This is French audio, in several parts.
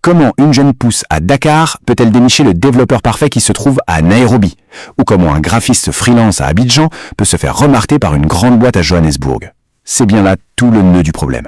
Comment une jeune pousse à Dakar peut-elle dénicher le développeur parfait qui se trouve à Nairobi? Ou comment un graphiste freelance à Abidjan peut se faire remarquer par une grande boîte à Johannesburg? C'est bien là tout le nœud du problème.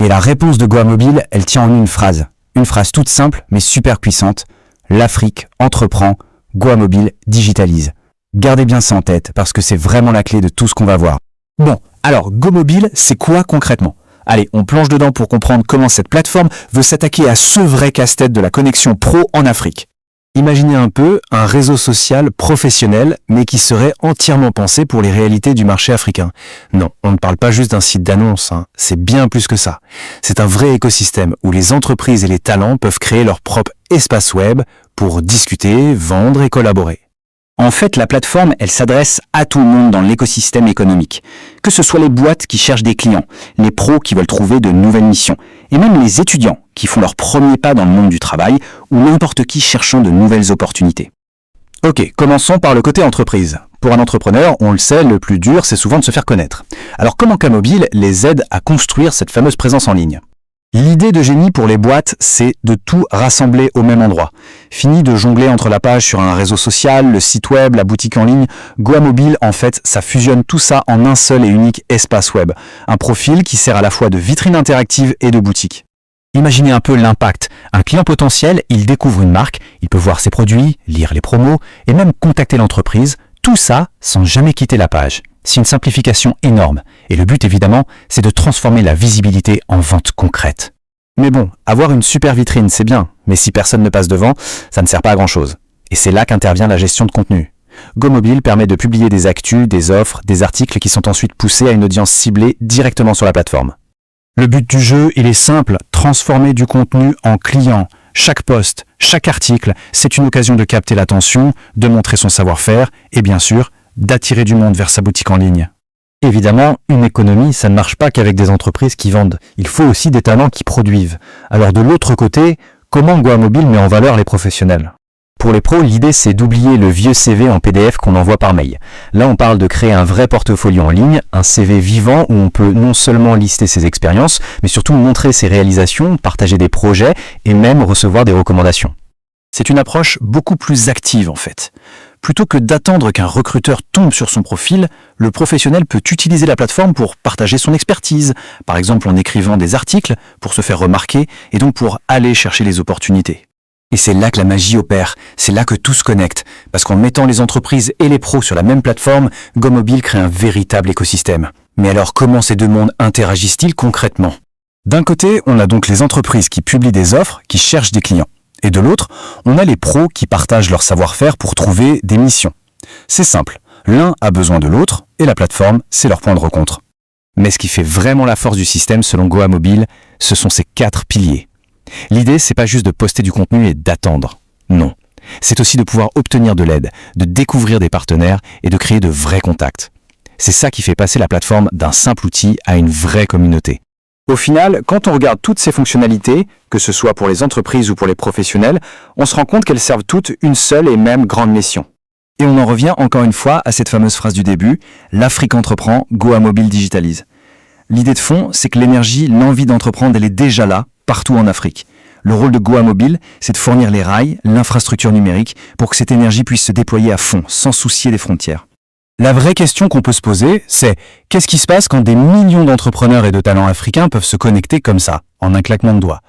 Et la réponse de GoAmobile, elle tient en une phrase. Une phrase toute simple, mais super puissante. L'Afrique entreprend, GoAmobile digitalise. Gardez bien ça en tête, parce que c'est vraiment la clé de tout ce qu'on va voir. Bon, alors GoMobile, c'est quoi concrètement? Allez, on plonge dedans pour comprendre comment cette plateforme veut s'attaquer à ce vrai casse-tête de la connexion pro en Afrique. Imaginez un peu un réseau social professionnel, mais qui serait entièrement pensé pour les réalités du marché africain. Non, on ne parle pas juste d'un site d'annonce, c'est bien plus que ça. C'est un vrai écosystème où les entreprises et les talents peuvent créer leur propre espace web pour discuter, vendre et collaborer. En fait, la plateforme, elle s'adresse à tout le monde dans l'écosystème économique. Que ce soit les boîtes qui cherchent des clients, les pros qui veulent trouver de nouvelles missions, et même les étudiants qui font leur premier pas dans le monde du travail, ou n'importe qui cherchant de nouvelles opportunités. Ok, commençons par le côté entreprise. Pour un entrepreneur, on le sait, le plus dur, c'est souvent de se faire connaître. Alors comment GoMobile les aide à construire cette fameuse présence en ligne? L'idée de génie pour les boîtes, c'est de tout rassembler au même endroit. Fini de jongler entre la page sur un réseau social, le site web, la boutique en ligne. GoMobile, en fait, ça fusionne tout ça en un seul et unique espace web. Un profil qui sert à la fois de vitrine interactive et de boutique. Imaginez un peu l'impact. Un client potentiel, il découvre une marque, il peut voir ses produits, lire les promos et même contacter l'entreprise. Tout ça sans jamais quitter la page. C'est une simplification énorme. Et le but, évidemment, c'est de transformer la visibilité en vente concrète. Mais bon, avoir une super vitrine, c'est bien. Mais si personne ne passe devant, ça ne sert pas à grand-chose. Et c'est là qu'intervient la gestion de contenu. GoMobile permet de publier des actus, des offres, des articles qui sont ensuite poussés à une audience ciblée directement sur la plateforme. Le but du jeu, il est simple, transformer du contenu en client. Chaque post, chaque article, c'est une occasion de capter l'attention, de montrer son savoir-faire et bien sûr, d'attirer du monde vers sa boutique en ligne. Évidemment, une économie, ça ne marche pas qu'avec des entreprises qui vendent. Il faut aussi des talents qui produisent. Alors de l'autre côté, comment GoMobile met en valeur les professionnels? Pour les pros, l'idée c'est d'oublier le vieux CV en PDF qu'on envoie par mail. Là, on parle de créer un vrai portfolio en ligne, un CV vivant où on peut non seulement lister ses expériences, mais surtout montrer ses réalisations, partager des projets et même recevoir des recommandations. C'est une approche beaucoup plus active en fait. Plutôt que d'attendre qu'un recruteur tombe sur son profil, le professionnel peut utiliser la plateforme pour partager son expertise, par exemple en écrivant des articles pour se faire remarquer et donc pour aller chercher les opportunités. Et c'est là que la magie opère, c'est là que tout se connecte, parce qu'en mettant les entreprises et les pros sur la même plateforme, GoMobile crée un véritable écosystème. Mais alors comment ces deux mondes interagissent-ils concrètement? D'un côté, on a donc les entreprises qui publient des offres, qui cherchent des clients. Et de l'autre, on a les pros qui partagent leur savoir-faire pour trouver des missions. C'est simple, l'un a besoin de l'autre et la plateforme, c'est leur point de rencontre. Mais ce qui fait vraiment la force du système selon GoMobile, ce sont ces 4 piliers. L'idée, c'est pas juste de poster du contenu et d'attendre. Non. C'est aussi de pouvoir obtenir de l'aide, de découvrir des partenaires et de créer de vrais contacts. C'est ça qui fait passer la plateforme d'un simple outil à une vraie communauté. Au final, quand on regarde toutes ces fonctionnalités, que ce soit pour les entreprises ou pour les professionnels, on se rend compte qu'elles servent toutes une seule et même grande mission. Et on en revient encore une fois à cette fameuse phrase du début, l'Afrique entreprend, GoMobile digitalise. L'idée de fond, c'est que l'énergie, l'envie d'entreprendre, elle est déjà là, partout en Afrique. Le rôle de GoMobile, c'est de fournir les rails, l'infrastructure numérique, pour que cette énergie puisse se déployer à fond, sans soucier des frontières. La vraie question qu'on peut se poser, c'est qu'est-ce qui se passe quand des millions d'entrepreneurs et de talents africains peuvent se connecter comme ça, en un claquement de doigts?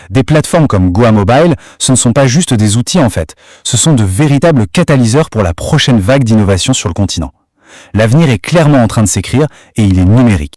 Des plateformes comme GoMobile, ce ne sont pas juste des outils en fait, ce sont de véritables catalyseurs pour la prochaine vague d'innovation sur le continent. L'avenir est clairement en train de s'écrire et il est numérique.